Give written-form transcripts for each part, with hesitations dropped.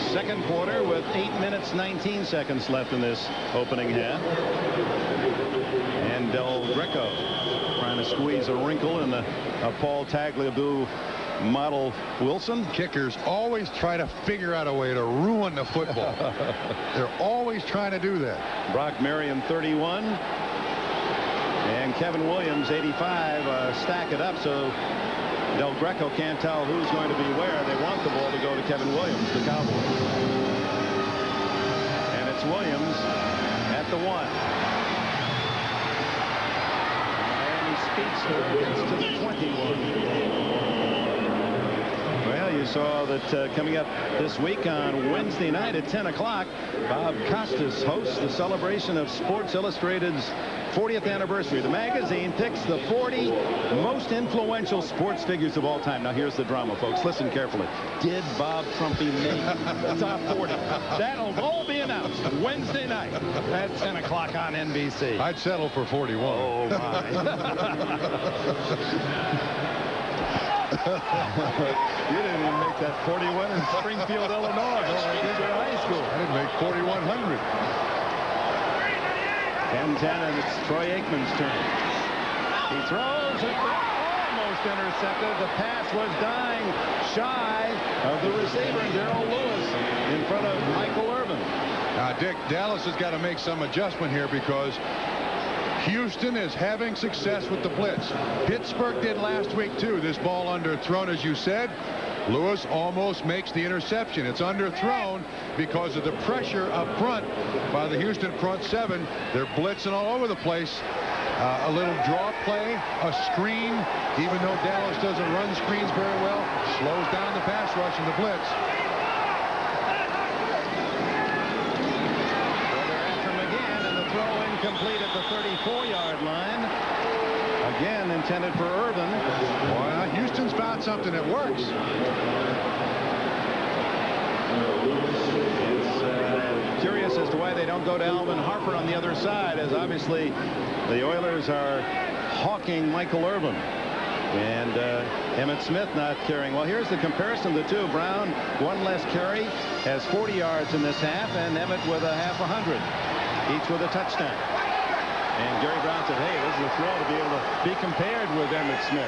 second quarter with 8 minutes 19 seconds left in this opening half. And Del Greco trying to squeeze a wrinkle in the Paul Tagliabue model Wilson. Kickers always try to figure out a way to ruin the football. They're always trying to do that. Brock Marion 31 and Kevin Williams 85 stack it up, so Del Greco can't tell who's going to be where. They want the ball to go to Kevin Williams, the Cowboys. And it's Williams at the 1. Miami speedster gets to the 21. Well, you saw that coming up this week on Wednesday night at 10 o'clock, Bob Costas hosts the celebration of Sports Illustrated's 40th anniversary. The magazine picks the 40 most influential sports figures of all time. Now, here's the drama, folks. Listen carefully. Did Bob Trumpy make the top 40? That'll all be announced Wednesday night at 10 o'clock on NBC. I'd settle for 41. Oh, my. You didn't even make that 41 in Springfield, Illinois. Springfield High School. I didn't make 4,100. 10-10, and it's Troy Aikman's turn. He throws it, almost intercepted. The pass was dying shy of the receiver, and Darrell Lewis in front of Michael Irvin. Now, Dick, Dallas has got to make some adjustment here because Houston is having success with the blitz. Pittsburgh did last week, too. This ball underthrown, as you said. Lewis almost makes the interception. It's underthrown because of the pressure up front by the Houston front seven. They're blitzing all over the place. A little draw play, a screen, even though Dallas doesn't run screens very well, slows down the pass rush in the blitz. Well, they're after him again, and the throw incomplete at the 34-yard line. Again intended for Irvin. Well, Houston's found something that works. It's curious as to why they don't go to Alvin Harper on the other side, as obviously the Oilers are hawking Michael Irvin. And Emmitt Smith not carrying. Well, here's the comparison of the two. Brown, one less carry, has 40 yards in this half, and Emmitt with a half 100, each with a touchdown. And Gary Brown said, hey, this is a thrill to be able to be compared with Emmitt Smith.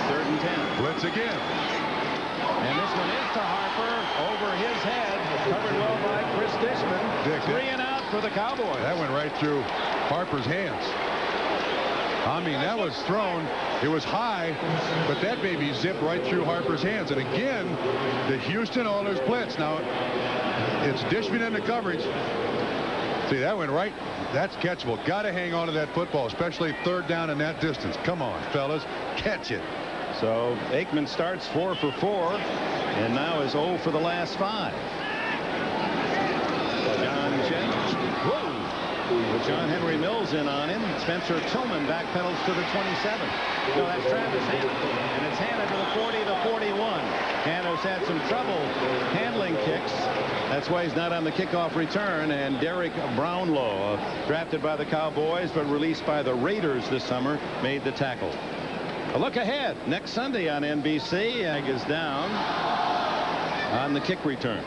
3rd and 10. Blitz again. And this one is to Harper over his head. Covered well by Chris Dishman. Dick, 3 and out for the Cowboys. That went right through Harper's hands. I mean, that was thrown. It was high, but that baby zipped right through Harper's hands. And again, the Houston Oilers blitz. Now, it's Dishman in the coverage. See, that went right. That's catchable. Got to hang on to that football, especially 3rd down in that distance. Come on, fellas. Catch it. So Aikman starts 4 for 4 and now is 0 for the last 5. John Jen. Whoa. With John Henry Mills in on him. Spencer Tillman backpedals to the 27. No, that's Travis Hannah. And it's Hannah to the 40, the 41. Hannah's had some trouble handling kicks. That's why he's not on the kickoff return. And Derek Brownlow, drafted by the Cowboys but released by the Raiders this summer, made the tackle. A look ahead next Sunday on NBC. Egg is down on the kick return.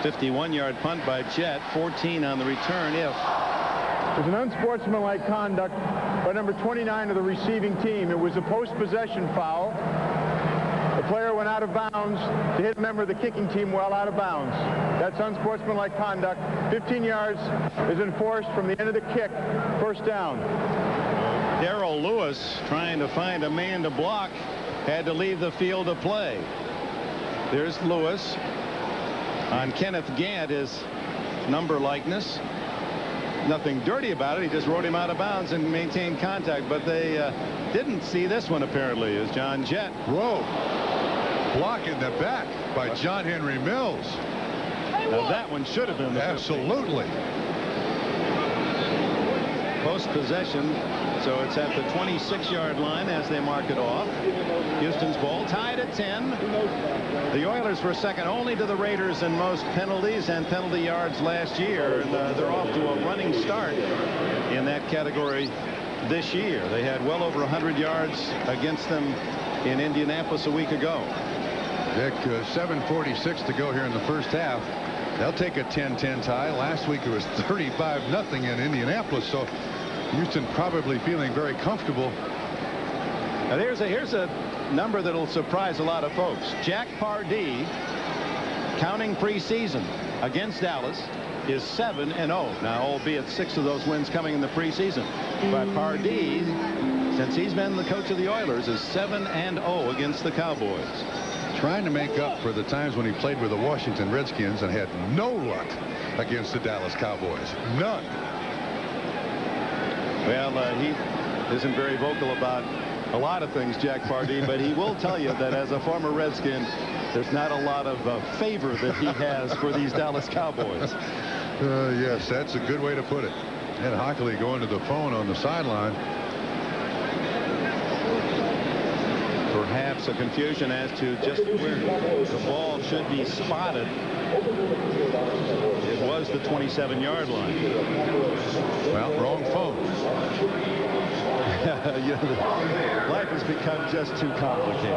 51-yard punt by Jet. 14 on the return if. It was an unsportsmanlike conduct by number 29 of the receiving team. It was a post-possession foul. The player went out of bounds to hit a member of the kicking team while out of bounds. That's unsportsmanlike conduct. 15 yards is enforced from the end of the kick. 1st down. Darrell Lewis, trying to find a man to block, had to leave the field of play. There's Lewis on Kenneth Gant, his number likeness. Nothing dirty about it. He just rode him out of bounds and maintained contact. But they didn't see this one, apparently, as John Jett. Whoa. Block in the back by John Henry Mills. Now, that one should have been the 50. Absolutely. Post-possession, so it's at the 26-yard line as they mark it off. Houston's ball tied at 10. The Oilers were second only to the Raiders in most penalties and penalty yards last year, and they're off to a running start in that category this year. They had well over 100 yards against them in Indianapolis a week ago. Dick, 7:46 to go here in the first half. They'll take a 10-10 tie. Last week it was 35-0 in Indianapolis, so Houston probably feeling very comfortable. Now here's a number that'll surprise a lot of folks. Jack Pardee, counting preseason against Dallas, is 7-0. Now, albeit 6 of those wins coming in the preseason. But Pardee, since he's been the coach of the Oilers, is 7-0 against the Cowboys. Trying to make up for the times when he played with the Washington Redskins and had no luck against the Dallas Cowboys. None. Well, he isn't very vocal about a lot of things, Jack Pardee, but he will tell you that as a former Redskin, there's not a lot of favor that he has for these Dallas Cowboys. Yes, that's a good way to put it. And Hockley going to the phone on the sideline. Perhaps a confusion as to just where the ball should be spotted. It was the 27-yard line. Well, wrong phone. You know, life has become just too complicated.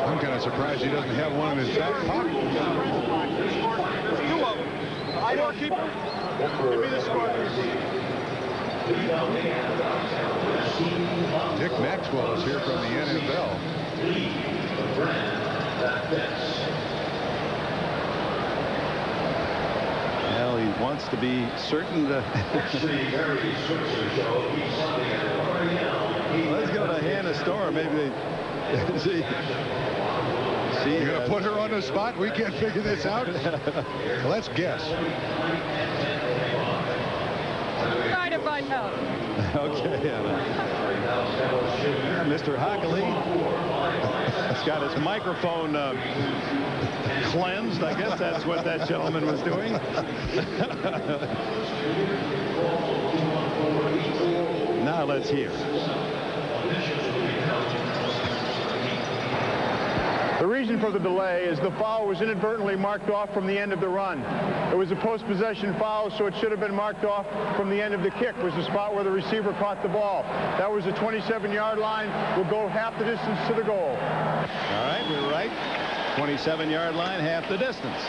I'm kind of surprised he doesn't have one in his back pocket. Two of them. Scorekeeper. Give me the score. Dick Maxwell is here from the NFL. Well, he wants to be certain that. Let's go to Hannah Storm. Maybe they see. You're going to put her on the spot? We can't figure this out? Well, let's guess. Try to find out. Okay, Anna. Mr. Hockley has got his microphone cleansed. I guess that's what that gentleman was doing. Now let's hear. The reason for the delay is the foul was inadvertently marked off from the end of the run. It was a post-possession foul, so it should have been marked off from the end of the kick. Was the spot where the receiver caught the ball. That was the 27-yard line. Will go half the distance to the goal. All right, we're right. 27-yard line, half the distance.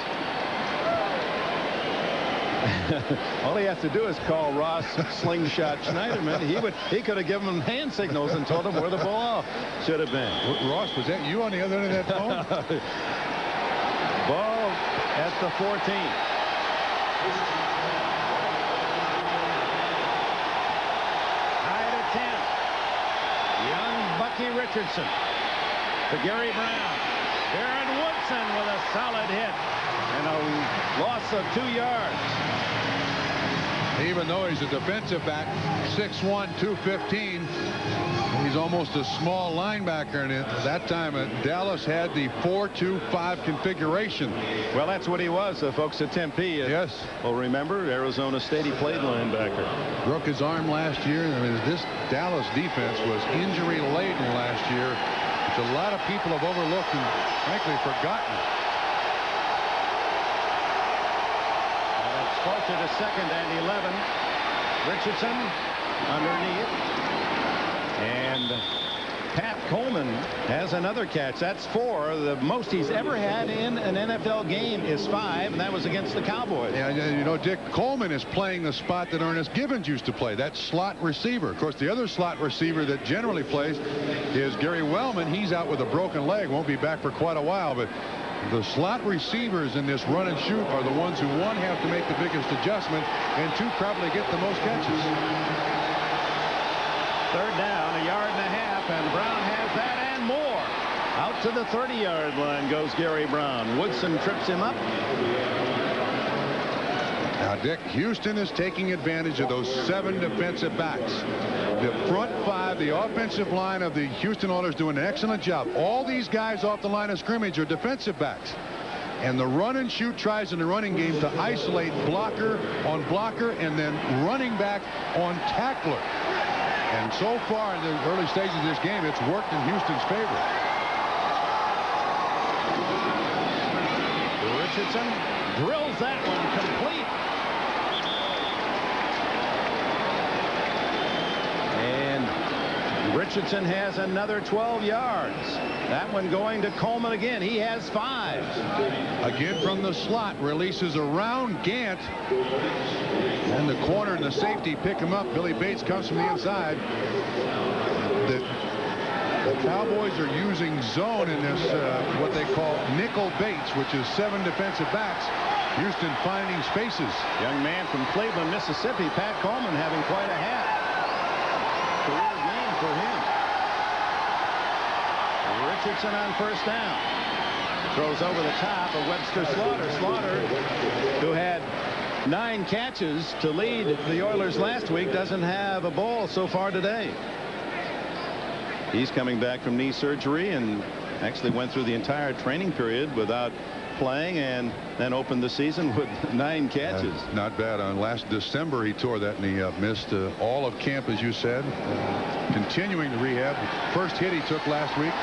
All he has to do is call Ross Slingshot Schneiderman. He could have given him hand signals and told him where the ball should have been. Ross, was that you on the other end of that phone? Ball at the 14. High to 10. Young Bucky Richardson to Gary Brown. Darren Woodson with a solid hit and a loss of 2 yards. Even though he's a defensive back, 6'1", 215, he's almost a small linebacker. And at that time, Dallas had the 4-2-5 configuration. Well, that's what he was, folks at Tempe. Yes. Well, remember, Arizona State, he played linebacker. Broke his arm last year. I mean, this Dallas defense was injury-laden last year, which a lot of people have overlooked and, frankly, forgotten. Closer to 2nd and 11. Richardson underneath. And Pat Coleman has another catch. That's 4. The most he's ever had in an NFL game is 5, and that was against the Cowboys. Yeah, you know, Dick, Coleman is playing the spot that Ernest Gibbons used to play, that slot receiver. Of course, the other slot receiver that generally plays is Gary Wellman. He's out with a broken leg, won't be back for quite a while, but the slot receivers in this run and shoot are the ones who, one, have to make the biggest adjustment, and 2, probably get the most catches. 3rd down, 1.5 yards, and Brown has that and more. Out to the 30-yard line goes Gary Brown. Woodson trips him up. Now, Dick, Houston is taking advantage of those 7 defensive backs. The front 5, the offensive line of the Houston Oilers, doing an excellent job. All these guys off the line of scrimmage are defensive backs. And the run and shoot tries in the running game to isolate blocker on blocker and then running back on tackler. And so far in the early stages of this game, it's worked in Houston's favor. Richardson drills that one complete. Richardson has another 12 yards. That one going to Coleman again. He has 5. Again from the slot, releases around Gant. And the corner and the safety pick him up. Billy Bates comes from the inside. The Cowboys are using zone in this, what they call nickel Bates, which is 7 defensive backs. Houston finding spaces. Young man from Cleveland, Mississippi, Pat Coleman, having quite a hat. Career game for him. Richardson on first down. Throws over the top of Webster Slaughter. Slaughter, who had 9 catches to lead the Oilers last week, doesn't have a ball so far today. He's coming back from knee surgery and actually went through the entire training period without playing, and then opened the season with 9 catches. Not bad. On last December he tore that knee up. Missed all of camp, as you said. Continuing the rehab. First hit he took last week.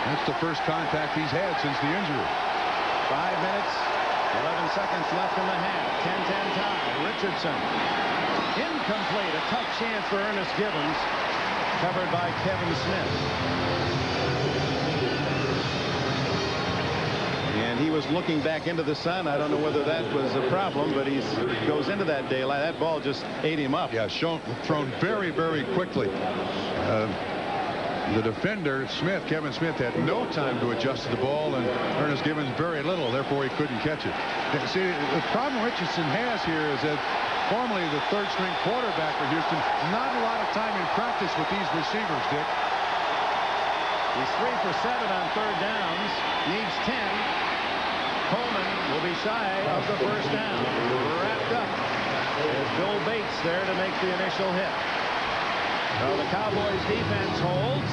That's the first contact he's had since the injury. 5 minutes, 11 seconds left in the half. 10-10 tie. Richardson. Incomplete. A tough chance for Ernest Gibbons. Covered by Kevin Smith. And he was looking back into the sun. I don't know whether that was a problem, but he goes into that daylight. That ball just ate him up. Yeah, thrown very, very quickly. The defender, Smith, Kevin Smith, had no time to adjust to the ball, and Ernest Gibbons very little. Therefore, he couldn't catch it. See, the problem Richardson has here is that formerly the third-string quarterback for Houston, not a lot of time in practice with these receivers, Dick. He's 3 for 7 on third downs. Needs 10. Coleman will be shy of the first down. Wrapped up. There's Bill Bates there to make the initial hit. So the Cowboys defense holds.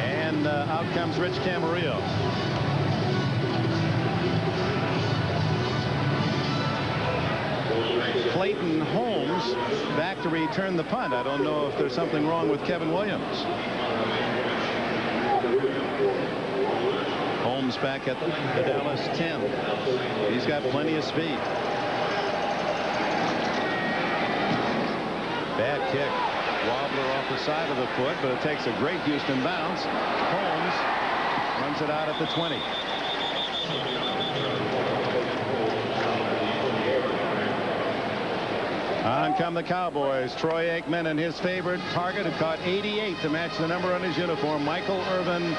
And out comes Rich Camarillo. Clayton Holmes back to return the punt. I don't know if there's something wrong with Kevin Williams. Holmes back at the Dallas 10. He's got plenty of speed. Bad kick. Wobbler off the side of the foot, but it takes a great Houston bounce. Holmes runs it out at the 20. On come the Cowboys. Troy Aikman and his favorite target, who caught 88 to match the number on his uniform, Michael Irvin,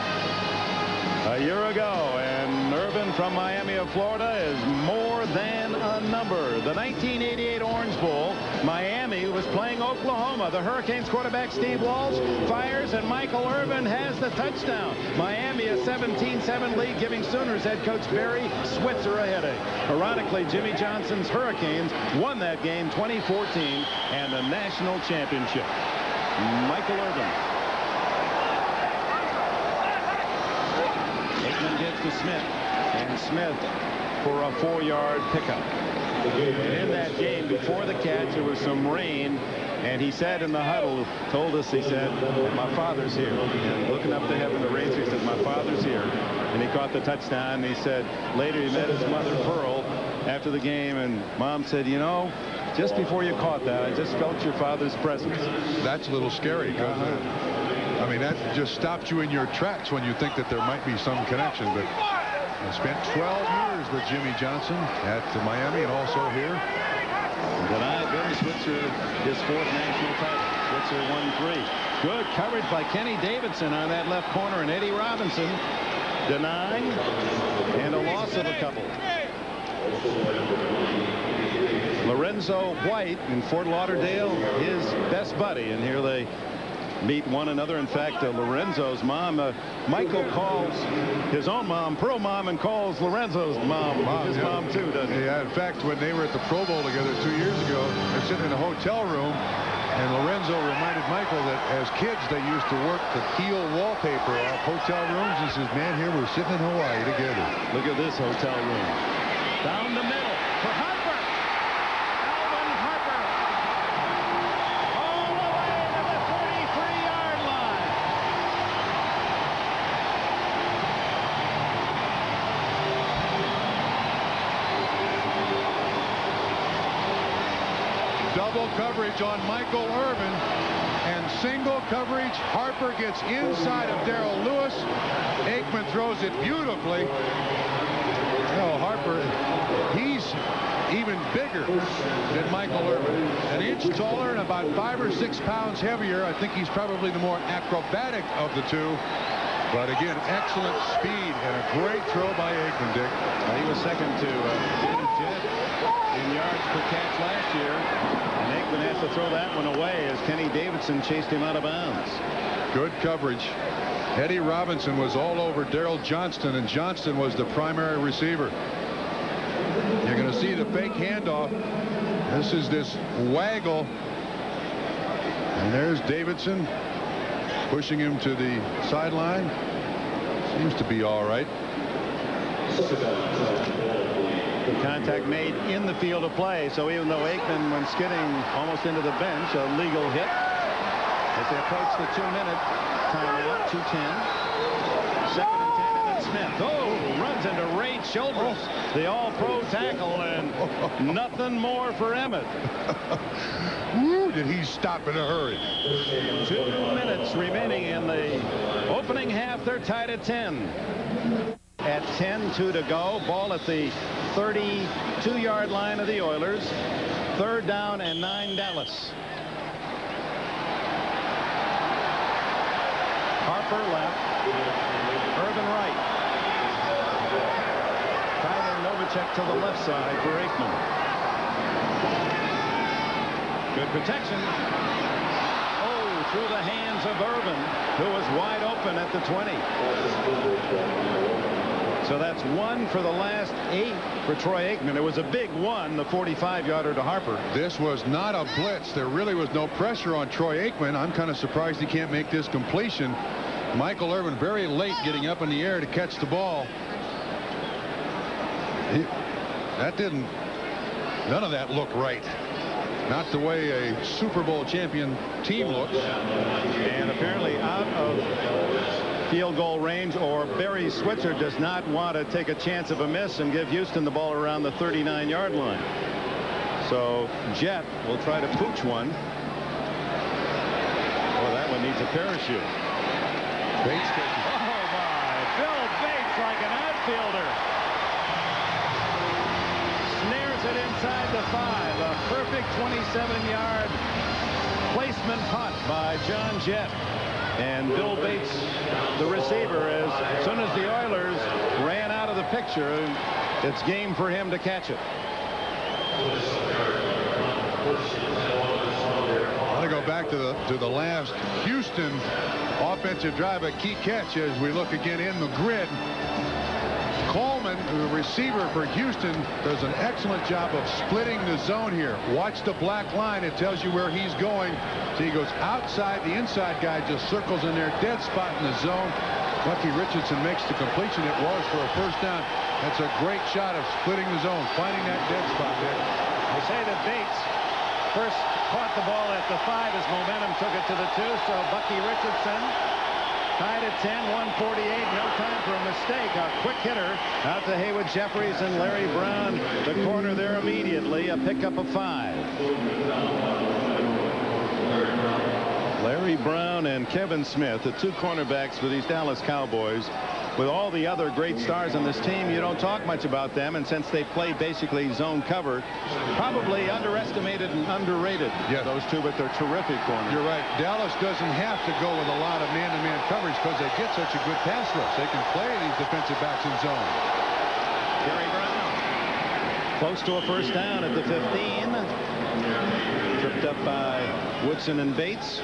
a year ago. And Irvin from Miami of Florida is more than a number. The 1988 Orange Bowl, Miami was playing Oklahoma. The Hurricanes quarterback Steve Walsh fires, and Michael Irvin has the touchdown. Miami a 17-7 lead, giving Sooners head coach Barry Switzer a headache. Ironically, Jimmy Johnson's Hurricanes won that game 2014 and the national championship. Michael Irvin. Aikman gets to Smith, and Smith for a 4-yard pickup. And in that game, before the catch, there was some rain, and he said in the huddle, told us, he said, my father's here. And looking up to heaven, the racer, he said, my father's here. And he caught the touchdown, and he said later he met his mother, Pearl, after the game, and Mom said, you know, just before you caught that, I just felt your father's presence. That's a little scary, because I mean, that just stops you in your tracks when you think that there might be some connection. But I spent 12 years with Jimmy Johnson at Miami and also here. Denied Barry Switzer his 4th national title. Switzer won 3. Good coverage by Kenny Davidson on that left corner, and Eddie Robinson denying, and a loss of a couple. Lorenzo White in Fort Lauderdale, his best buddy, and here they meet one another. In fact, Lorenzo's mom, Michael, calls his own mom Pearl Mom, and calls Lorenzo's mom his mom too, doesn't he? Yeah, in fact, when they were at the Pro Bowl together 2 years ago, they're sitting in a hotel room, and Lorenzo reminded Michael that as kids they used to work to peel wallpaper off hotel rooms. He says, man, here we're sitting in Hawaii together. Look at this hotel room. Down the middle for Harper. Alvin Harper. All the way to the 33-yard line. Double coverage on Michael Irvin, and single coverage. Harper gets inside of Darrell Lewis. Aikman throws it beautifully. Oh, Harper, he's even bigger than Michael Irvin. An inch taller and about 5 or 6 pounds heavier. I think he's probably the more acrobatic of the two. But again, excellent speed and a great throw by Aikman, Dick. He was second to James Jett in yards per catch last year. And Aikman has to throw that one away as Kenny Davidson chased him out of bounds. Good coverage. Eddie Robinson was all over Darrell Johnston, and Johnston was the primary receiver. You're going to see the fake handoff. This is this waggle. And there's Davidson pushing him to the sideline. Seems to be all right. The contact made in the field of play. So even though Aikman went skidding almost into the bench, a legal hit as they approach the 2-minute timeout. 2:10. Second and 10, and then Smith. Oh, runs into Ray Childress, the all-pro tackle, and nothing more for Emmett. Woo, did he stop in a hurry. 2 minutes remaining in the opening half. They're tied at 10. At 10-2 to go. Ball at the 32-yard line of the Oilers. 3rd down and 9, Dallas. Harper left. Irvin right. Tight end Novacek to the left side for Aikman. Good protection. Oh, through the hands of Irvin, who was wide open at the 20. So that's 1 for the last 8 for Troy Aikman. It was a big one, the 45-yarder to Harper. This was not a blitz. There really was no pressure on Troy Aikman. I'm kind of surprised he can't make this completion. Michael Irvin very late getting up in the air to catch the ball. None of that looked right. Not the way a Super Bowl champion team looks. And apparently out of field goal range, or Barry Switzer does not want to take a chance of a miss and give Houston the ball around the 39-yard line. So Jett will try to pooch one. Oh, that one needs a parachute. Bates catches. Oh my, Bill Bates like an outfielder. Snares it inside the 5. A perfect 27-yard placement punt by John Jett. And Bill Bates, the receiver, as soon as the Oilers ran out of the picture, it's game for him to catch it. I want to go back to the last Houston offensive drive, a key catch as we look again in the grid. Coleman, the receiver for Houston, does an excellent job of splitting the zone here. Watch the black line. It tells you where he's going. So he goes outside. The inside guy just circles in there, dead spot in the zone. Bucky Richardson makes the completion. It was for a first down. That's a great shot of splitting the zone, finding that dead spot there. They say that Bates first caught the ball at the 5 as momentum took it to the 2. So Bucky Richardson tied at 10, 148. No time for a mistake. A quick hitter out to Haywood Jeffries and Larry Brown. The corner there immediately. A pickup of 5. Larry Brown and Kevin Smith, the 2 cornerbacks for these Dallas Cowboys. With all the other great stars on this team, you don't talk much about them, and since they play basically zone cover, probably underestimated and underrated. Yeah, those 2, but they're terrific corners. You're right. Dallas doesn't have to go with a lot of man-to-man coverage because they get such a good pass rush. They can play these defensive backs in zone. Gary Brown close to a first down at the 15. Tripped up by Woodson and Bates.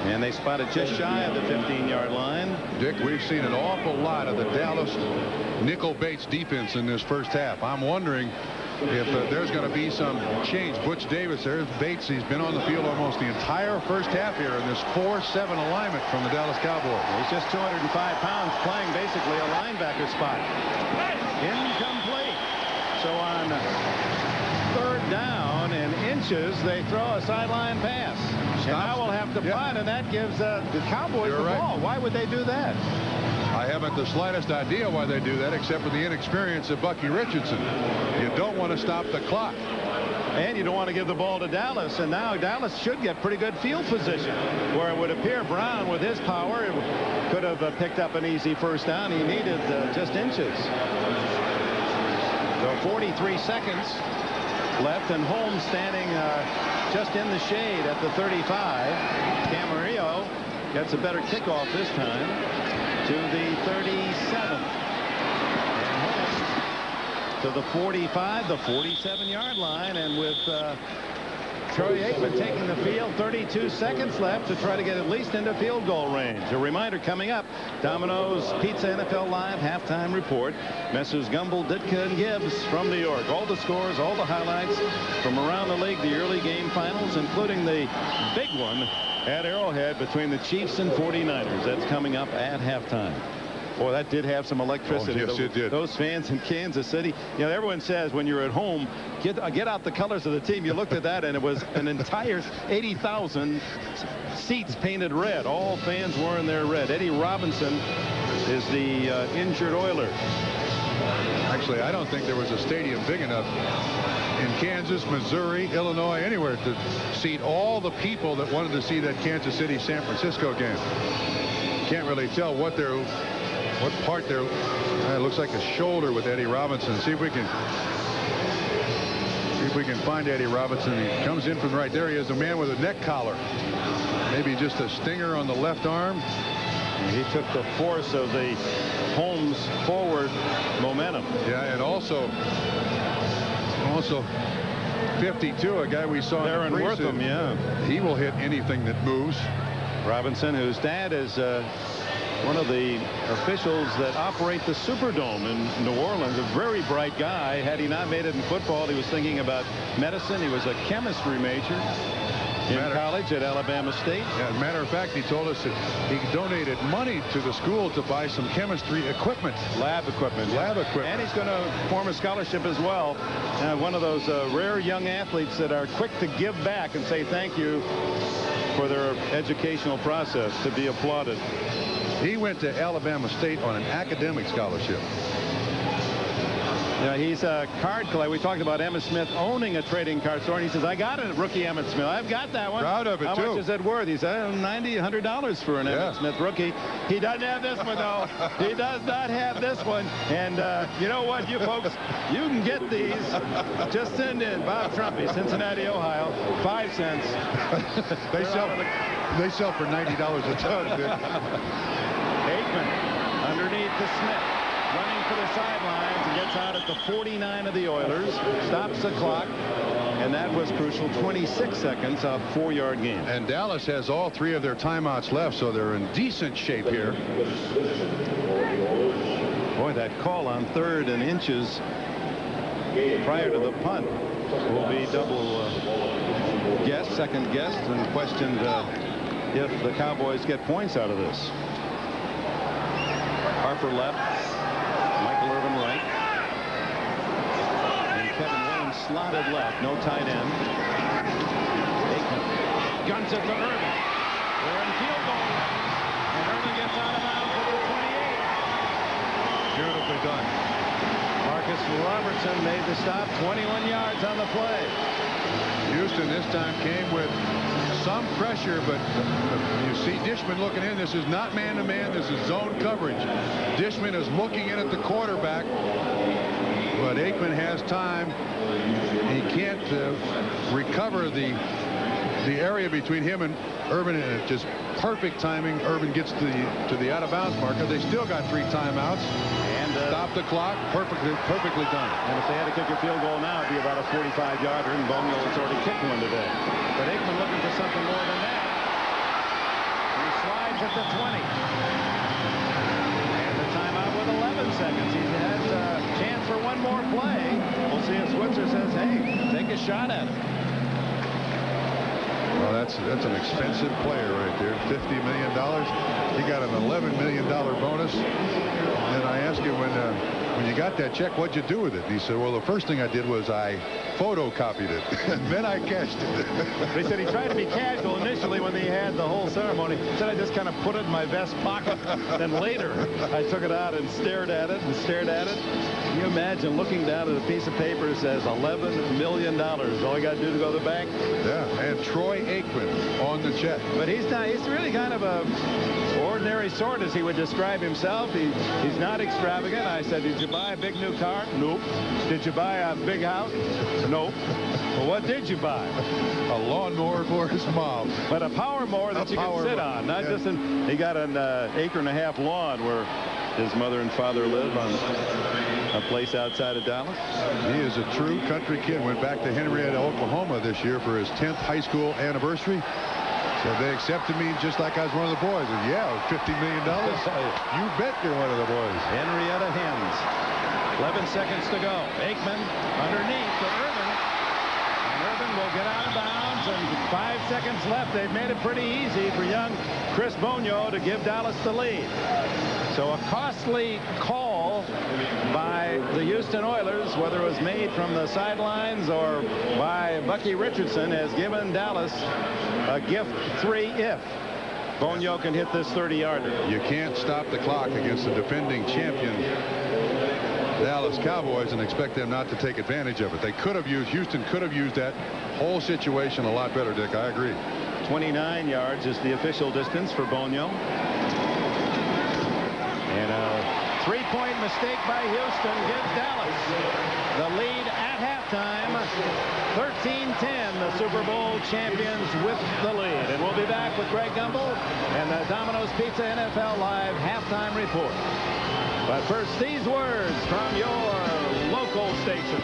And they spotted just shy of the 15-yard line. Dick, we've seen an awful lot of the Dallas nickel Bates defense in this first half. I'm wondering if there's going to be some change. Butch Davis, there's Bates. He's been on the field almost the entire first half here in this 4-7 alignment from the Dallas Cowboys. He's just 205 pounds, playing basically a linebacker spot. Incomplete. So on 3rd down and inches, they throw a sideline pass. And now we'll have to punt, and that gives the Cowboys the ball. Why would they do that? I haven't the slightest idea why they do that, except for the inexperience of Bucky Richardson. You don't want to stop the clock. And you don't want to give the ball to Dallas. And now Dallas should get pretty good field position, where it would appear Brown, with his power, could have picked up an easy first down. He needed just inches. So 43 seconds left, and Holmes standing just in the shade at the 35. Camarillo gets a better kickoff this time to the 37. To the 45, the 47-yard line, and with Troy Aikman taking the field, 32 seconds left to try to get at least into field goal range. A reminder coming up, Domino's Pizza NFL Live halftime report. Messrs. Gumbel, Ditka, and Gibbs from New York. All the scores, all the highlights from around the league, the early game finals, including the big one at Arrowhead between the Chiefs and 49ers. That's coming up at halftime. Boy, that did have some electricity. Oh, yes, it did. Those fans in Kansas City. You know, everyone says when you're at home, get out the colors of the team. You looked at that, and it was an entire 80,000 seats painted red. All fans wearing their red. Eddie Robinson is the injured Oiler. Actually, I don't think there was a stadium big enough in Kansas, Missouri, Illinois, anywhere to seat all the people that wanted to see that Kansas City San Francisco game. Can't really tell what part there. It looks like a shoulder with Eddie Robinson. See if we can find Eddie Robinson. He comes in from right there. He is a man with a neck collar. Maybe just a stinger on the left arm. And he took the force of the Holmes forward momentum. Yeah, and also 52, a guy we saw there in Wortham. Yeah, he will hit anything that moves. Robinson, whose dad is one of the officials that operate the Superdome in New Orleans, a very bright guy. Had he not made it in football, he was thinking about medicine. He was a chemistry major in college at Alabama State. Yeah, as a matter of fact, he told us that he donated money to the school to buy some chemistry equipment. Lab equipment. And he's going to form a scholarship as well. One of those rare young athletes that are quick to give back and say thank you for their educational process, to be applauded. He went to Alabama State on an academic scholarship. Yeah, he's a card collector. We talked about Emmitt Smith owning a trading card store, and he says, I got a rookie Emmitt Smith. I've got that one. Proud of it, How too. much is it worth? He said, $90, $100 for an Emmitt Smith rookie. He doesn't have this one, though. He does not have this one. And you know what, you folks, you can get these. Just send in Bob Trumpy, Cincinnati, Ohio, 5 cents. They sell for $90 a ton. Aikman underneath to Smith, running for the sidelines, and gets out at the 49 of the Oilers, stops the clock, and that was crucial. 26 seconds, a 4-yard gain. And Dallas has all 3 of their timeouts left, so they're in decent shape here. Boy, that call on 3rd and inches prior to the punt will be double guessed, second guessed, and questioned if the Cowboys get points out of this. Harper left, Michael Irvin right, and Kevin Williams slotted left, no tight end. Aikman guns it to Irvin. They're in field goal range, and Irvin gets out of bounds at the 28. Beautifully done. Marcus Robertson made the stop, 21 yards on the play. Houston this time came with some pressure, but you see Dishman looking in. This is not man-to-man. This is zone coverage. Dishman is looking in at the quarterback, but Aikman has time. He can't recover the area between him and Irvin, and it's just perfect timing. Irvin gets to the out-of-bounds marker. They still got 3 timeouts. Stop the clock. Perfectly done. And if they had to kick a field goal now, it'd be about a 45-yarder, and Bumgarner has already kicked one today. But Aikman looking for something more than that. He slides at the 20. And the timeout with 11 seconds. He has a chance for one more play. We'll see if Switzer says, hey, take a shot at it. Well, that's an expensive player right there. $50 million. He got an $11 million bonus. And I asked him when you got that check, what'd you do with it? And he said, well, the first thing I did was I photocopied it. Then I cashed it. They said he tried to be casual initially when they had the whole ceremony. Said I just kind of put it in my vest pocket. Then later, I took it out and stared at it and stared at it. Can you imagine looking down at a piece of paper that says $11 million? All I got to do to go to the bank? Yeah, and Troy Aikman on the check. But he's not. He's really kind of a ordinary sort, as he would describe himself. He's not extravagant. I said, did you buy a big new car? Nope. Did you buy a big house? Nope. Well, what did you buy? A lawnmower for his mom. But a power mower that you can sit on. Not just he got an acre-and-a-half lawn where his mother and father live on a place outside of Dallas. He is a true country kid. Went back to Henrietta, Oklahoma this year for his 10th high school anniversary. Said they accepted me just like I was one of the boys. And yeah, it was $50 million. You bet you're one of the boys. Henrietta Hens. 11 seconds to go. Aikman underneath to Irvin. And Irvin will get out of bounds. And 5 seconds left. They've made it pretty easy for young Chris Bonio to give Dallas the lead. So a costly call by the Houston Oilers, whether it was made from the sidelines or by Bucky Richardson, has given Dallas a gift 3 if Bonio can hit this 30-yarder. You can't stop the clock against the defending champion Dallas Cowboys and expect them not to take advantage of it. They could have used, Houston could have used that whole situation a lot better, Dick. I agree. 29 yards is the official distance for Bonio. And a 3-point mistake by Houston gives Dallas the lead at halftime. 13-10, the Super Bowl champions with the lead. And we'll be back with Greg Gumbel and the Domino's Pizza NFL Live halftime report. But first, these words from your local station.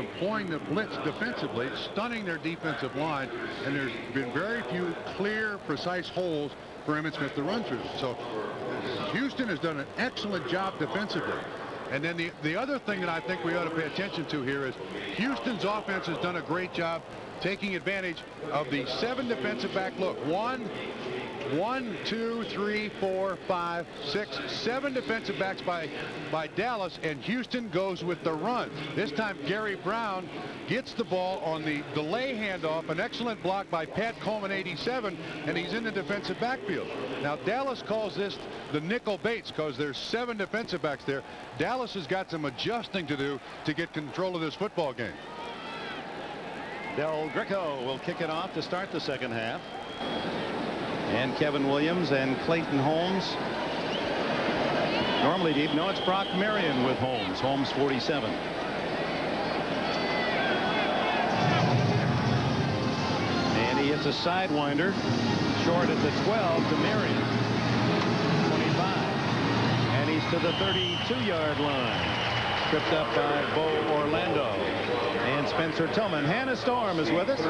Employing the blitz defensively, stunning their defensive line, and there's been very few clear, precise holes for Emmitt Smith to run through. So Houston has done an excellent job defensively. And then the other thing that I think we ought to pay attention to here is Houston's offense has done a great job taking advantage of the 7 defensive back look. 1, 2, 3, 4, 5, 6, 7 defensive backs by Dallas, and Houston goes with the run. This time Gary Brown gets the ball on the delay handoff, an excellent block by Pat Coleman, 87, and he's in the defensive backfield. Now Dallas calls this the nickel baits because there's 7 defensive backs there. Dallas has got some adjusting to do to get control of this football game. Del Greco will kick it off to start the second half. And Kevin Williams and Clayton Holmes. Normally deep. No, it's Brock Marion with Holmes. Holmes 47. And he hits a sidewinder short at the 12 to Marion. 25. And he's to the 32-yard line. Tripped up by Bo Orlando. And Spencer Tillman. Hannah Storm is with us.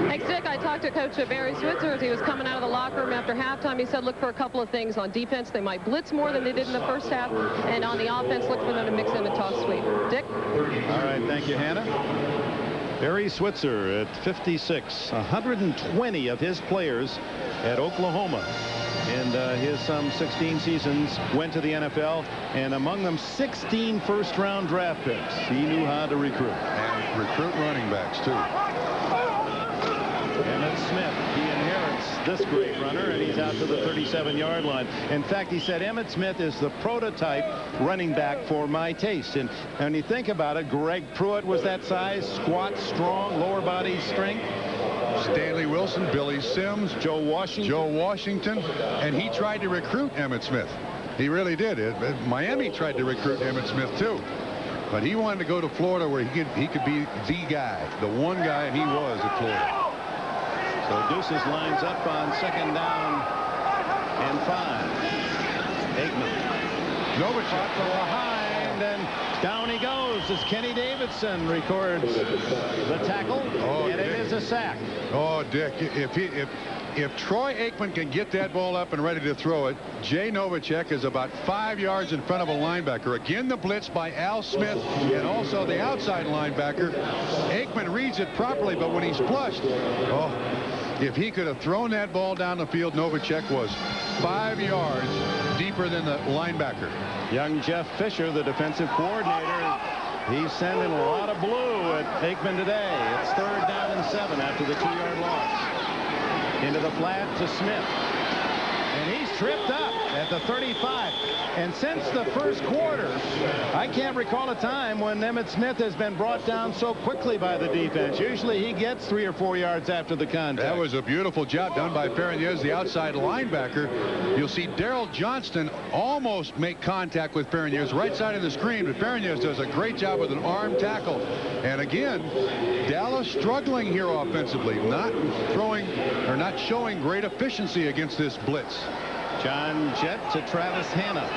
Hey, Dick, I talked to Coach Barry Switzer as he was coming out of the locker room after halftime. He said look for a couple of things. On defense, they might blitz more than they did in the first half. And on the offense, look for them to mix in a toss sweep. Dick? All right, thank you, Hannah. Barry Switzer at 56. 120 of his players at Oklahoma. And his 16 seasons went to the NFL, and among them 16 first-round draft picks. He knew how to recruit. And recruit running backs, too. Emmitt Smith, he inherits this great runner, and he's out to the 37-yard line. In fact, he said Emmitt Smith is the prototype running back for my taste. And when you think about it, Greg Pruitt was that size, squat, strong, lower body strength. Stanley Wilson, Billy Sims, Joe Washington, and he tried to recruit Emmitt Smith. He really did. Miami tried to recruit Emmitt Smith too, but he wanted to go to Florida where he could be the guy, the one guy he was at Florida. So Deuces lines up on second down and 5. Aikman. Novacek to behind, and down he goes as Kenny Davidson records the tackle, and it is a sack. Oh, Dick, if Troy Aikman can get that ball up and ready to throw it, Jay Novacek is about 5 yards in front of a linebacker. Again, the blitz by Al Smith and also the outside linebacker. Aikman reads it properly, but when he's flushed, if he could have thrown that ball down the field, Novacek was 5 yards deeper than the linebacker. Young Jeff Fisher, the defensive coordinator, He's sending a lot of blue at Aikman today. It's 3rd down and 7 after the 2-yard loss. Into the flat to Smith. And he's tripped up at the 35. And since the first quarter, I can't recall a time when Emmitt Smith has been brought down so quickly by the defense. Usually he gets 3 or 4 yards after the contact. That was a beautiful job done by Perigez, the outside linebacker. You'll see Daryl Johnston almost make contact with Perigez right side of the screen, but Perigez does a great job with an arm tackle. And again, Dallas struggling here offensively, not showing great efficiency against this blitz. John Jett to Travis Hanna.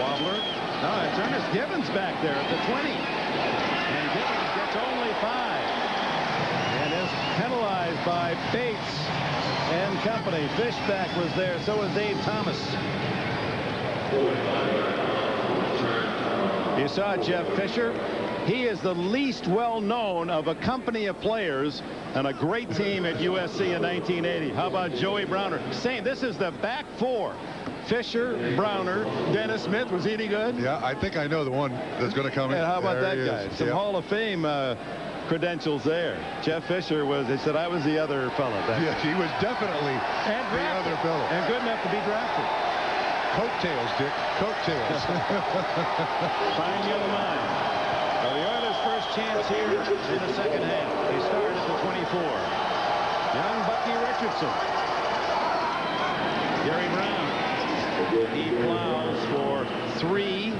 Wobbler. It's Ernest Gibbons back there at the 20. And Gibbons gets only 5. And is penalized by Bates and company. Fishback was there. So was Dave Thomas. You saw Jeff Fisher. He is the least well-known of a company of players on a great team at USC in 1980. How about Joey Browner? Same. This is the back 4. Fisher, Browner, Dennis Smith. Was he any good? Yeah, I think I know the one that's going to come in. And how about there that guy? Some yep. Hall of Fame credentials there. Jeff Fisher was, he said, I was the other fella. Yes, he was definitely the other fella. And good enough to be drafted. Coattails, Dick. Coattails. Fine young mind. Well, the Oilers' first chance here in the second half. They start at the 24. Young Bucky Richardson. Gary Brown. He plows for 3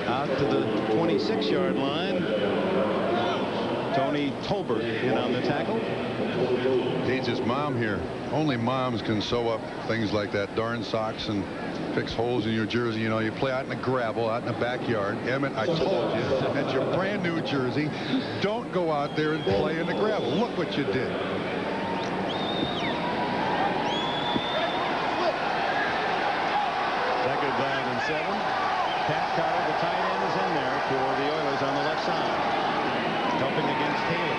out to the 26-yard line. Tony Tolbert in on the tackle. Needs his mom here. Only moms can sew up things like that. Darn socks and fix holes in your jersey. You know, you play out in the gravel, out in the backyard. Emmett, I told you, that's your brand new jersey. Don't go out there and play in the gravel. Look what you did. Second down and 7. Pat Carter, the tight end, is in there for the Oilers on the left side. Helping against Haley.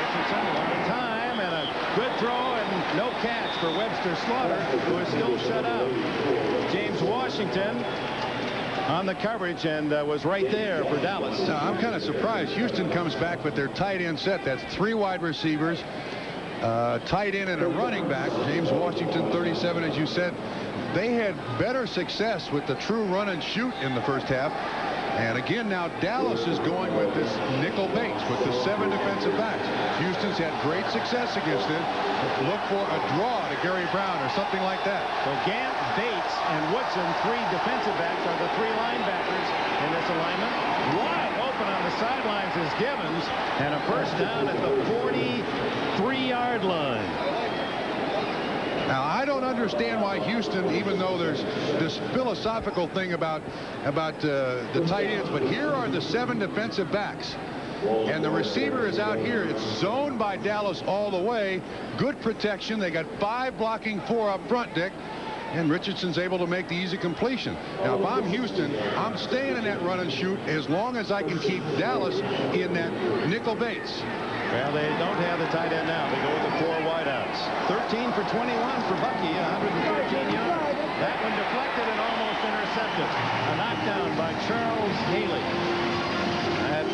Richardson, a lot of time, and a good throw, and no catch for Webster Slaughter, who is still shut out. James Washington on the coverage and was right there for Dallas. Now, I'm kind of surprised. Houston comes back with their tight end set. That's 3 wide receivers, tight end and a running back. James Washington, 37, as you said. They had better success with the true run and shoot in the first half. And again, now Dallas is going with this nickel base with the 7 defensive backs. Houston's had great success against it. Look for a draw to Gary Brown or something like that. So Gant, Bates, and Woodson, 3 defensive backs, are the 3 linebackers in this alignment. Wide open on the sidelines is Gibbons, and a first down at the 43-yard line. Now, I don't understand why Houston, even though there's this philosophical thing about the tight ends, but here are the 7 defensive backs. And the receiver is out here. It's zoned by Dallas all the way. Good protection. They got 5 blocking 4 up front, Dick. And Richardson's able to make the easy completion. Now, if I'm Houston, I'm staying in that run and shoot as long as I can keep Dallas in that nickel base. Well, they don't have the tight end now. They go with the 4 wideouts. 13 for 21 for Bucky, 113 yards. That one deflected and almost intercepted. A knockdown by Charles Haley.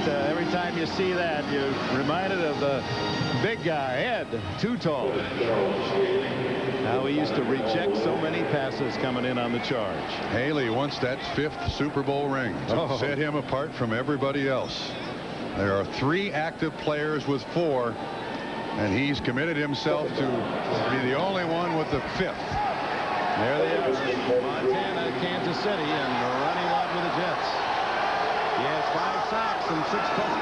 Every time you see that, you're reminded of the big guy, Ed, too tall. How he used to reject so many passes coming in on the charge. Haley wants that 5th Super Bowl ring to set him apart from everybody else. There are 3 active players with 4, and he's committed himself to be the only one with the 5th. There they are, Montana, Kansas City, and running lot with the Jets. He has 5 sacks and 6+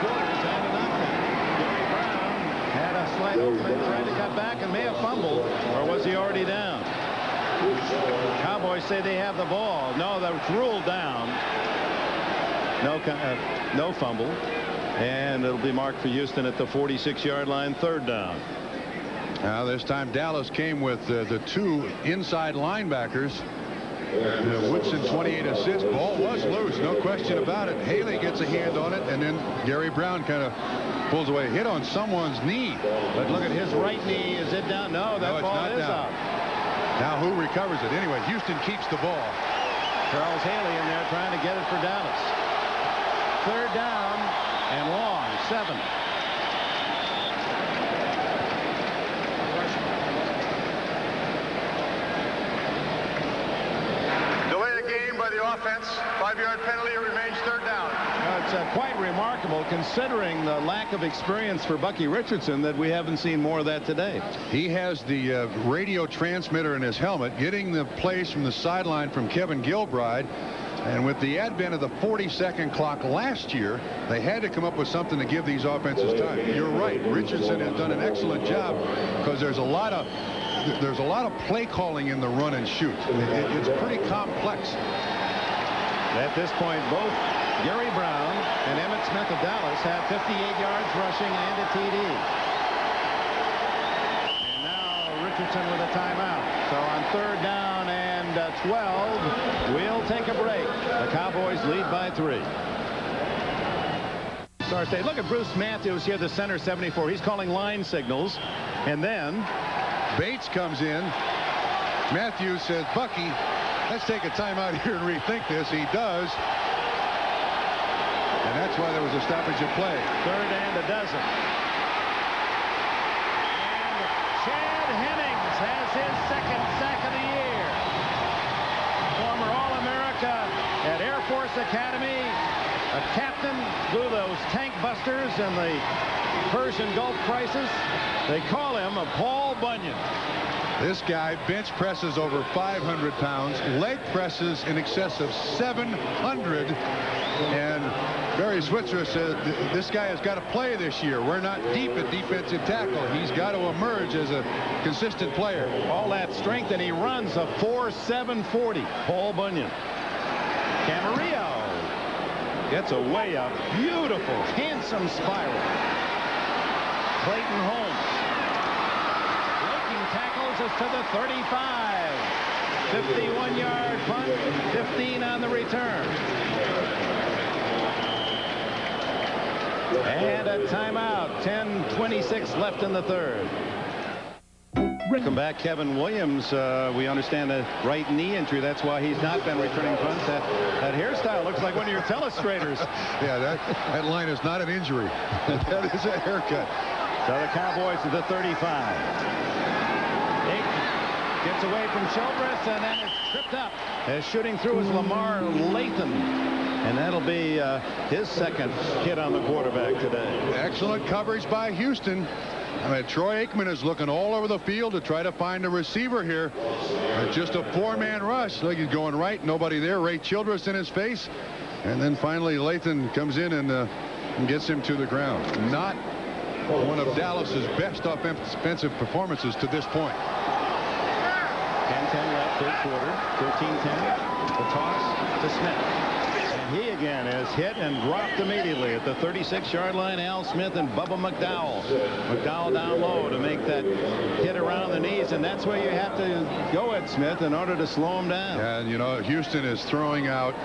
quarters and a knockdown. Gary Brown had a slight opening, tried to cut back and may have fumbled, or was he already down? Cowboys say they have the ball. No, that was ruled down. No fumble. And it'll be marked for Houston at the 46-yard line, 3rd down. Now this time Dallas came with the 2 inside linebackers. Woodson 28 assists. Ball was loose, no question about it. Haley gets a hand on it, and then Gary Brown kind of pulls away. Hit on someone's knee. But look at his right knee. Is it down? No, that ball is out. Now who recovers it? Anyway, Houston keeps the ball. Charles Haley in there trying to get it for Dallas. Third down and long. 7. By the offense, 5-yard penalty. It remains third down. It's quite remarkable considering the lack of experience for Bucky Richardson that we haven't seen more of that today. He has the radio transmitter in his helmet, getting the plays from the sideline from Kevin Gilbride. And with the advent of the 40-second clock last year, they had to come up with something to give these offenses time. You're right. Richardson has done an excellent job because there's a lot of play calling in the run and shoot. It's pretty complex. At this point, both Gary Brown and Emmitt Smith of Dallas have 58 yards rushing and a TD. And now Richardson with a timeout. So on third down and 12, we'll take a break. The Cowboys lead by 3. Star State. Look at Bruce Matthews here, the center, 74. He's calling line signals. And then Bates comes in. Matthews says, Bucky, let's take a timeout here and rethink this. He does. And that's why there was a stoppage of play. Third and a dozen. And Chad Hennings has his second sack of the year. Former All-America at Air Force Academy. A captain, flew those tank busters in the Persian Gulf crisis. They call him a Paul Bunyan. This guy bench presses over 500 pounds, leg presses in excess of 700. And Barry Switzer said this guy has got to play this year. We're not deep at defensive tackle. He's got to emerge as a consistent player. All that strength, and he runs a 4.740. Paul Bunyan. Camarillo gets a way up. Beautiful, handsome spiral. Clayton Holmes. Tackles us to the 35. 51-yard punt, 15 on the return. And a timeout. 10:26 left in the third. Welcome back, Kevin Williams. We understand a right knee injury. That's why he's not been returning punts. That hairstyle looks like one of your telestrators. Yeah, that line is not an injury. That is a haircut. So the Cowboys to the 35. Gets away from Childress and then is tripped up. As shooting through is Lamar Latham. And that'll be his second hit on the quarterback today. Excellent coverage by Houston. I mean, Troy Aikman is looking all over the field to try to find a receiver here. Just a 4-man rush. Look, he's going right. Nobody there. Ray Childress in his face. And then finally Latham comes in and gets him to the ground. Not one of Dallas's best offensive performances to this point. 10-10 left, third quarter. 13-10. The toss to Smith. And he again is hit and dropped immediately at the 36-yard line. Al Smith and Bubba McDowell. McDowell down low to make that hit around the knees, and that's where you have to go at Smith in order to slow him down. And, you know, Houston is throwing out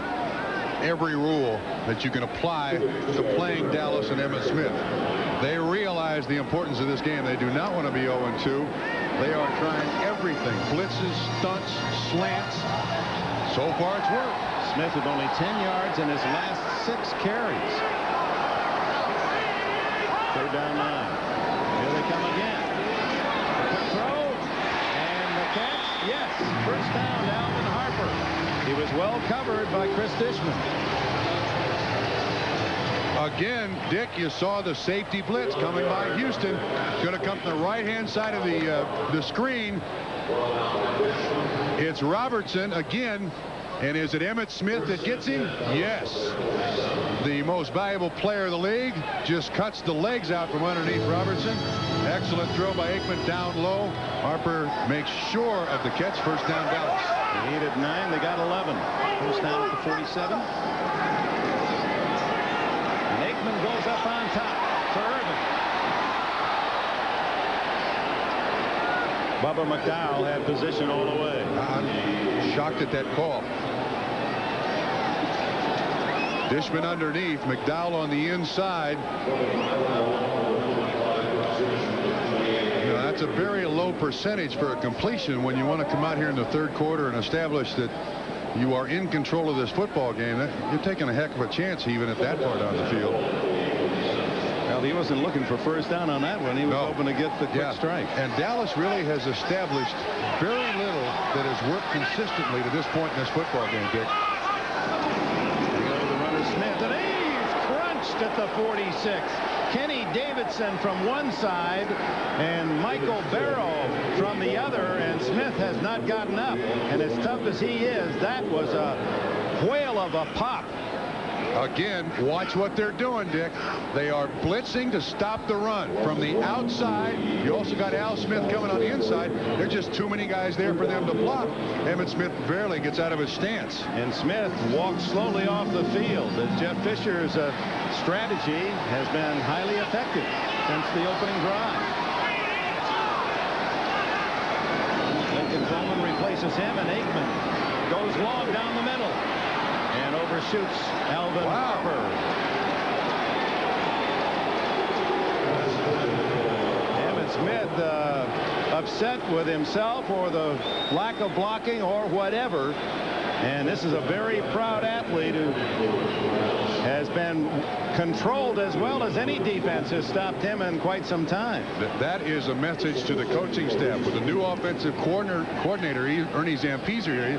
every rule that you can apply to playing Dallas and Emmitt Smith. They realize the importance of this game. They do not want to be 0-2. They are trying everything. Blitzes, stunts, slants. So far it's worked. Smith with only 10 yards in his last 6 carries. Third down 9. Here they come again. The quick throw. And the catch. Yes. First down to Alvin Harper. He was well covered by Chris Dishman. Again, Dick, you saw the safety blitz coming by Houston. Going to come to the right-hand side of the screen. It's Robertson again. And is it Emmitt Smith that gets him? Yes. The most valuable player of the league just cuts the legs out from underneath Robertson. Excellent throw by Aikman down low. Harper makes sure of the catch. First down, Dallas. They needed 9. They got 11. First down at the 47. Goes up on top to Irvin. Bubba McDowell had position all the way. I'm shocked at that call. Dishman underneath, McDowell on the inside. You know, That's a very low percentage for a completion when you want to come out here in the third quarter and establish that you are in control of this football game. You're taking a heck of a chance even at that far down the field. Well, he wasn't looking for first down on that one. He was hoping to get the quick strike. And Dallas really has established very little that has worked consistently to this point in this football game, Dick. The runner Smith, and he's crunched at the 46. Kenny Davidson from one side and Michael Barrow from the other, and Smith has not gotten up. And as tough as he is, that was a whale of a pop. Again, watch what they're doing, Dick. They are blitzing to stop the run from the outside. You also got Al Smith coming on the inside. There's just too many guys there for them to block. Emmitt Smith barely gets out of his stance. And Smith walks slowly off the field. As Jeff Fisher's strategy has been highly effective since the opening drive. Lincoln Coleman replaces him, and Aikman goes long down the middle and overshoots Alvin Harper. Emmitt Smith upset with himself or the lack of blocking or whatever. And this is a very proud athlete who has been controlled as well as any defense has stopped him in quite some time. That is a message to the coaching staff with the new offensive coordinator Ernie Zampese here.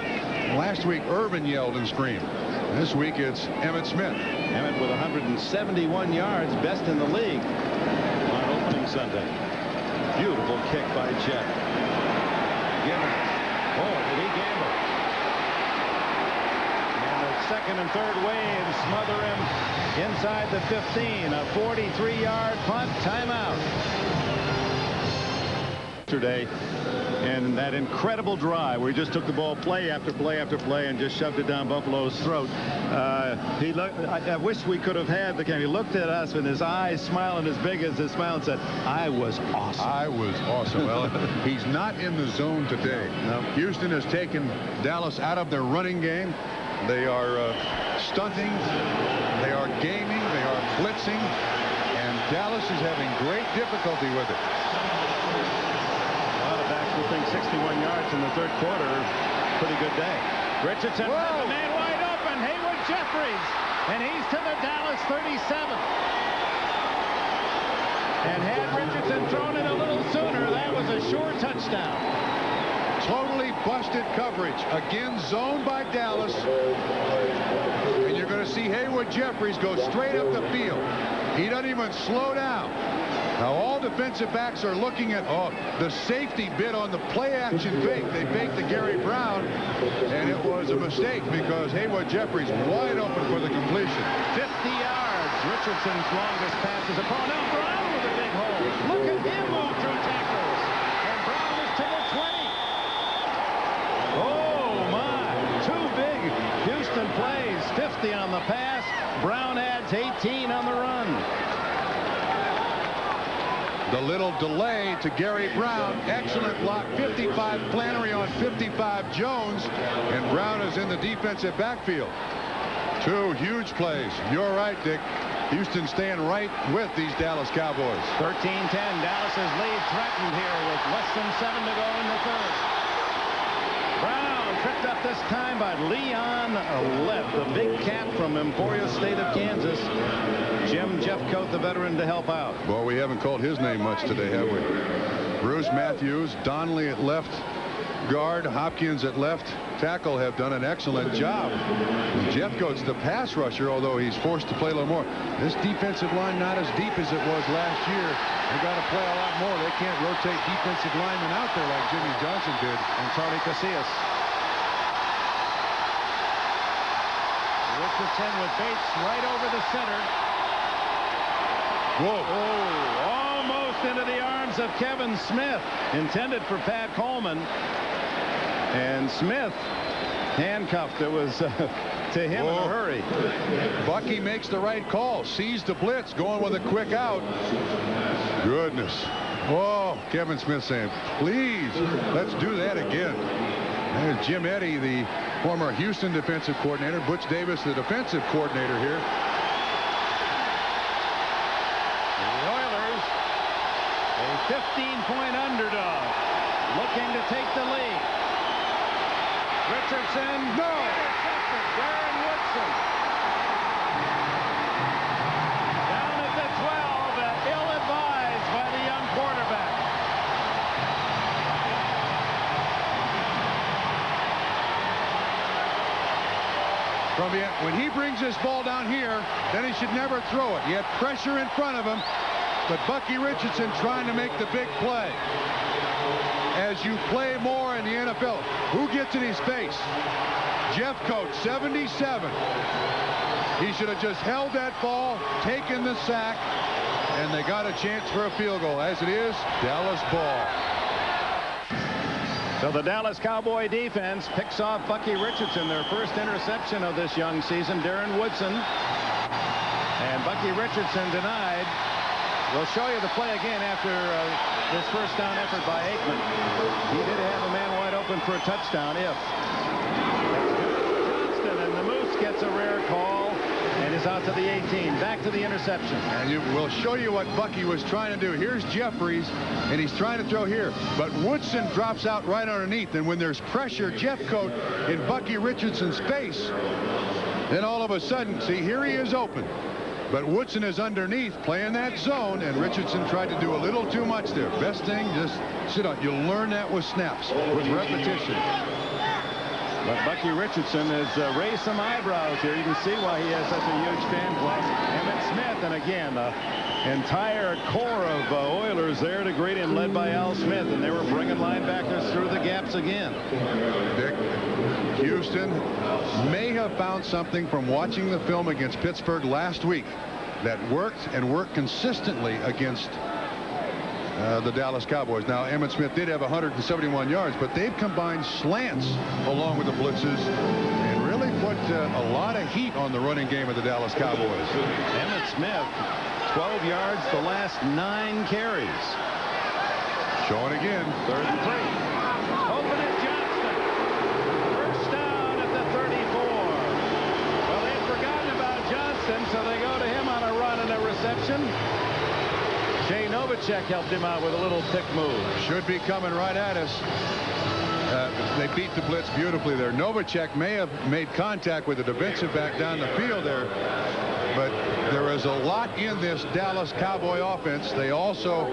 Last week Irvin yelled and screamed. This week it's Emmitt Smith. Emmitt with 171 yards, best in the league on opening Sunday. Beautiful kick by Chet. Given. Oh, did he gamble? And the second and third waves smother him inside the 15. A 43-yard punt. Timeout. Yesterday, and that incredible drive where he just took the ball play after play after play and just shoved it down Buffalo's throat. He looked. I wish we could have had the game. He looked at us with his eyes smiling as big as his smile and said, "I was awesome." I was awesome. Well, he's not in the zone today. No. Houston has taken Dallas out of their running game. They are stunting. They are gaming. They are blitzing. And Dallas is having great difficulty with it. I think 61 yards in the third quarter. Pretty good day. Richardson has the man wide open. Haywood Jeffries. And he's to the Dallas 37. And had Richardson thrown it a little sooner, that was a sure touchdown. Totally busted coverage. Again, zoned by Dallas. And you're going to see Haywood Jeffries go straight up the field. He doesn't even slow down. Now all defensive backs are looking at the safety bid on the play action fake. They faked to Gary Brown, and it was a mistake because Haywood Jeffries wide open for the completion. 50 yards. Richardson's longest pass is upon Brown with a big hole. Look at him move through tackles. And Brown is to the 20. Oh my. Too big. Houston plays 50 on the pass. Brown adds 18 on the run. The little delay to Gary Brown. Excellent block. 55 Flannery on 55 Jones. And Brown is in the defensive backfield. Two huge plays. You're right, Dick. Houston staying right with these Dallas Cowboys. 13-10. Dallas's lead threatened here with less than 7 to go in the third. Brown tripped up this time by Leon Lett, the big cat from Emporia State of Kansas. Jim Jeffcoat, the veteran, to help out. Well, we haven't called his name much today, have we? Bruce Matthews, Donnelly at left guard, Hopkins at left tackle have done an excellent job. Jeffcoat's the pass rusher, although he's forced to play a little more. This defensive line not as deep as it was last year. They got to play a lot more. They can't rotate defensive linemen out there like Jimmy Johnson did. And Charlie Casillas. Richardson with Bates right over the center. Whoa. Oh, almost into the arms of Kevin Smith. Intended for Pat Coleman. And Smith handcuffed. It was to him in a hurry. Bucky makes the right call. Sees the blitz. Going with a quick out. Goodness. Oh, Kevin Smith saying, please, let's do that again. There's Jim Eddy, the former Houston defensive coordinator. Butch Davis, the defensive coordinator here. The Oilers, they 15-point underdog. Looking to take the lead. Richardson. No. Intercepted. Darren Woodson. Down at the 12. Ill-advised by the young quarterback. When he brings this ball down here, then he should never throw it. He had pressure in front of him, but Bucky Richardson trying to make the big play. As you play more in the NFL, who gets in his face? Jeff Coates, 77. He should have just held that ball, taken the sack, and they got a chance for a field goal. As it is, Dallas ball. So the Dallas Cowboy defense picks off Bucky Richardson, their first interception of this young season. Darren Woodson and Bucky Richardson denied. We'll show you the play again after this first down effort by Aikman. He did have a man wide open for a touchdown if Johnston, and the Moose gets a rare call and is out to the 18. Back to the interception. And we'll show you what Bucky was trying to do. Here's Jeffries, and he's trying to throw here. But Woodson drops out right underneath. And when there's pressure, Jeffcoat in Bucky Richardson's face, then all of a sudden, see, here he is open. But Woodson is underneath playing that zone, and Richardson tried to do a little too much there. Best thing, just sit on. You'll learn that with snaps, with repetition. But Bucky Richardson has raised some eyebrows here. You can see why he has such a huge fan club. Emmett Smith, and again, the entire core of Oilers there to greet him, led by Al Smith, and they were bringing linebackers through the gaps again. Dick, Houston may have found something from watching the film against Pittsburgh last week that worked and worked consistently against the Dallas Cowboys. Now, Emmett Smith did have 171 yards, but they've combined slants along with the blitzes and really put a lot of heat on the running game of the Dallas Cowboys. Emmett Smith, 12 yards the last 9 carries. Showing again. 3rd and 3. Open is Johnston. First down at the 34. Well, they had forgotten about Johnston, so they go to him on a run and a reception. Jay Novacek helped him out with a little pick move. Should be coming right at us. They beat the blitz beautifully there. Novacek may have made contact with the defensive back down the field there, but there is a lot in this Dallas Cowboy offense. They also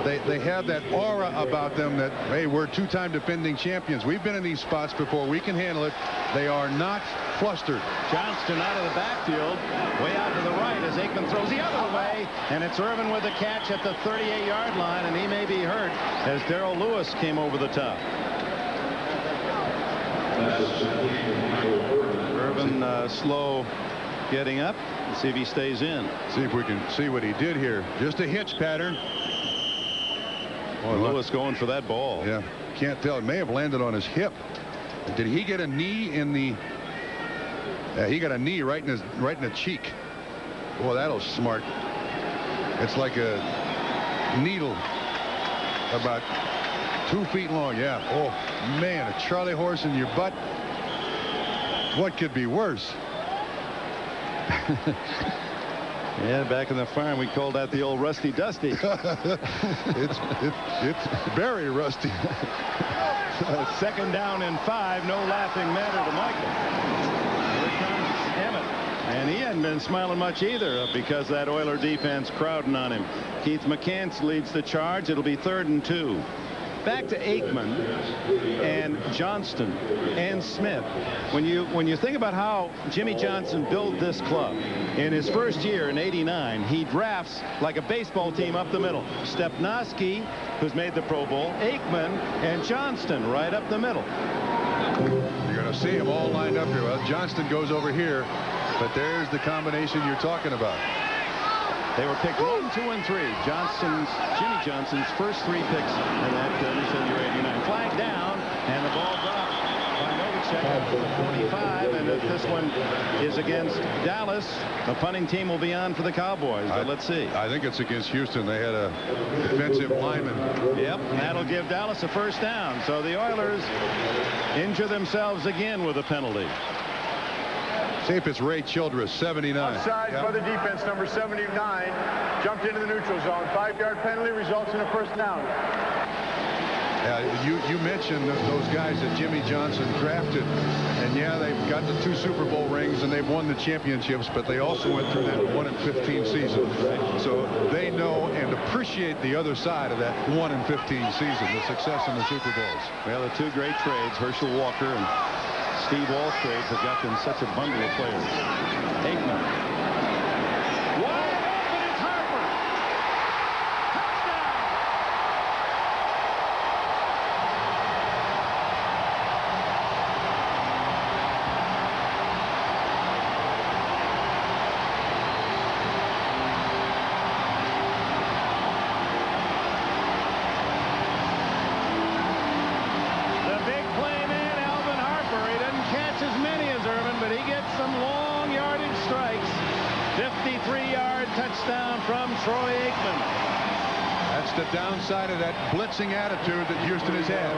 they have that aura about them that, hey, we're two-time defending champions. We've been in these spots before. We can handle it. They are not flustered. Johnston out of the backfield, way out to the right as Aikman throws the other way, and it's Irvin with the catch at the 38-yard line, and he may be hurt as Darrell Lewis came over the top. Irvin slow getting up. Let's see if he stays in. See if we can see what he did here. Just a hitch pattern. Boy, Lewis going for that ball. Yeah, can't tell. It may have landed on his hip. Did he get a knee in the? He got a knee right in the cheek. Boy, that'll smart. It's like a needle about 2 feet long. Yeah. Oh man, a Charlie horse in your butt. What could be worse? Yeah, back in the farm we called that the old Rusty Dusty. it's very rusty. 2nd down and 5. No laughing matter to Michael. Here comes Emmett. And he hadn't been smiling much either because that Oiler defense crowding on him. Keith McCants leads the charge. It'll be 3rd and 2. Back to Aikman and Johnston and Smith. When you think about how Jimmy Johnson built this club in his first year in '89, he drafts like a baseball team up the middle. Stepnoski, who's made the Pro Bowl, Aikman, and Johnston right up the middle. You're going to see them all lined up here. Well, Johnston goes over here, but there's the combination you're talking about. They were picked 1, 2, and 3. Jimmy Johnson's first 3 picks in that initial year '89. Flag down, and the ball dropped by Novacek at the 45. And if this one is against Dallas, the punting team will be on for the Cowboys. But let's see. I think it's against Houston. They had a defensive lineman. Yep, and that'll give Dallas a first down. So the Oilers injure themselves again with a penalty. See if it's Ray Childress, 79. Offside by the defense, number 79. Jumped into the neutral zone. 5-yard penalty results in a first down. You mentioned those guys that Jimmy Johnson drafted, and yeah, they've got the 2 Super Bowl rings and they've won the championships, but they also went through that 1-15 season. So they know and appreciate the other side of that 1-15 season, the success in the Super Bowls. Well, the 2 great trades, Herschel Walker and Steve Walsh trades, have got them such a bundle of players. Aikman. Wide open, it's Harper. Touchdown. The big play man, Alvin Harper. He doesn't catch as many as Irvin, but he gets some long yardage strikes. 53-yard touchdown from Troy Aikman. That's the downside of that blitzing attitude that Houston has had.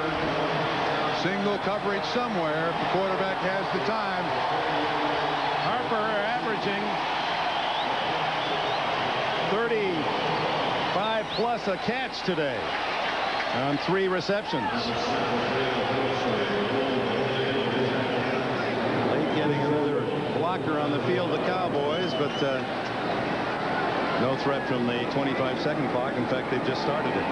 Single coverage somewhere if the quarterback has the time. Harper averaging 35 plus a catch today on 3 receptions. Late getting another blocker on the field, the Cowboys, but no threat from the 25-second clock. In fact, they've just started it.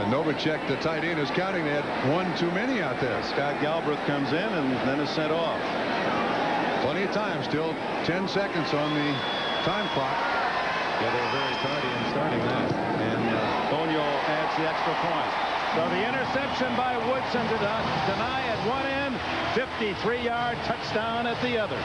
Novacek, the tight end, is counting. They had 1 too many out there. Scott Galbraith comes in and then is sent off. Plenty of time, still 10 seconds on the time clock. Yeah, they're very tardy in starting that. And Bonio adds the extra point. So the interception by Woodson to deny at one end, 53-yard touchdown at the other.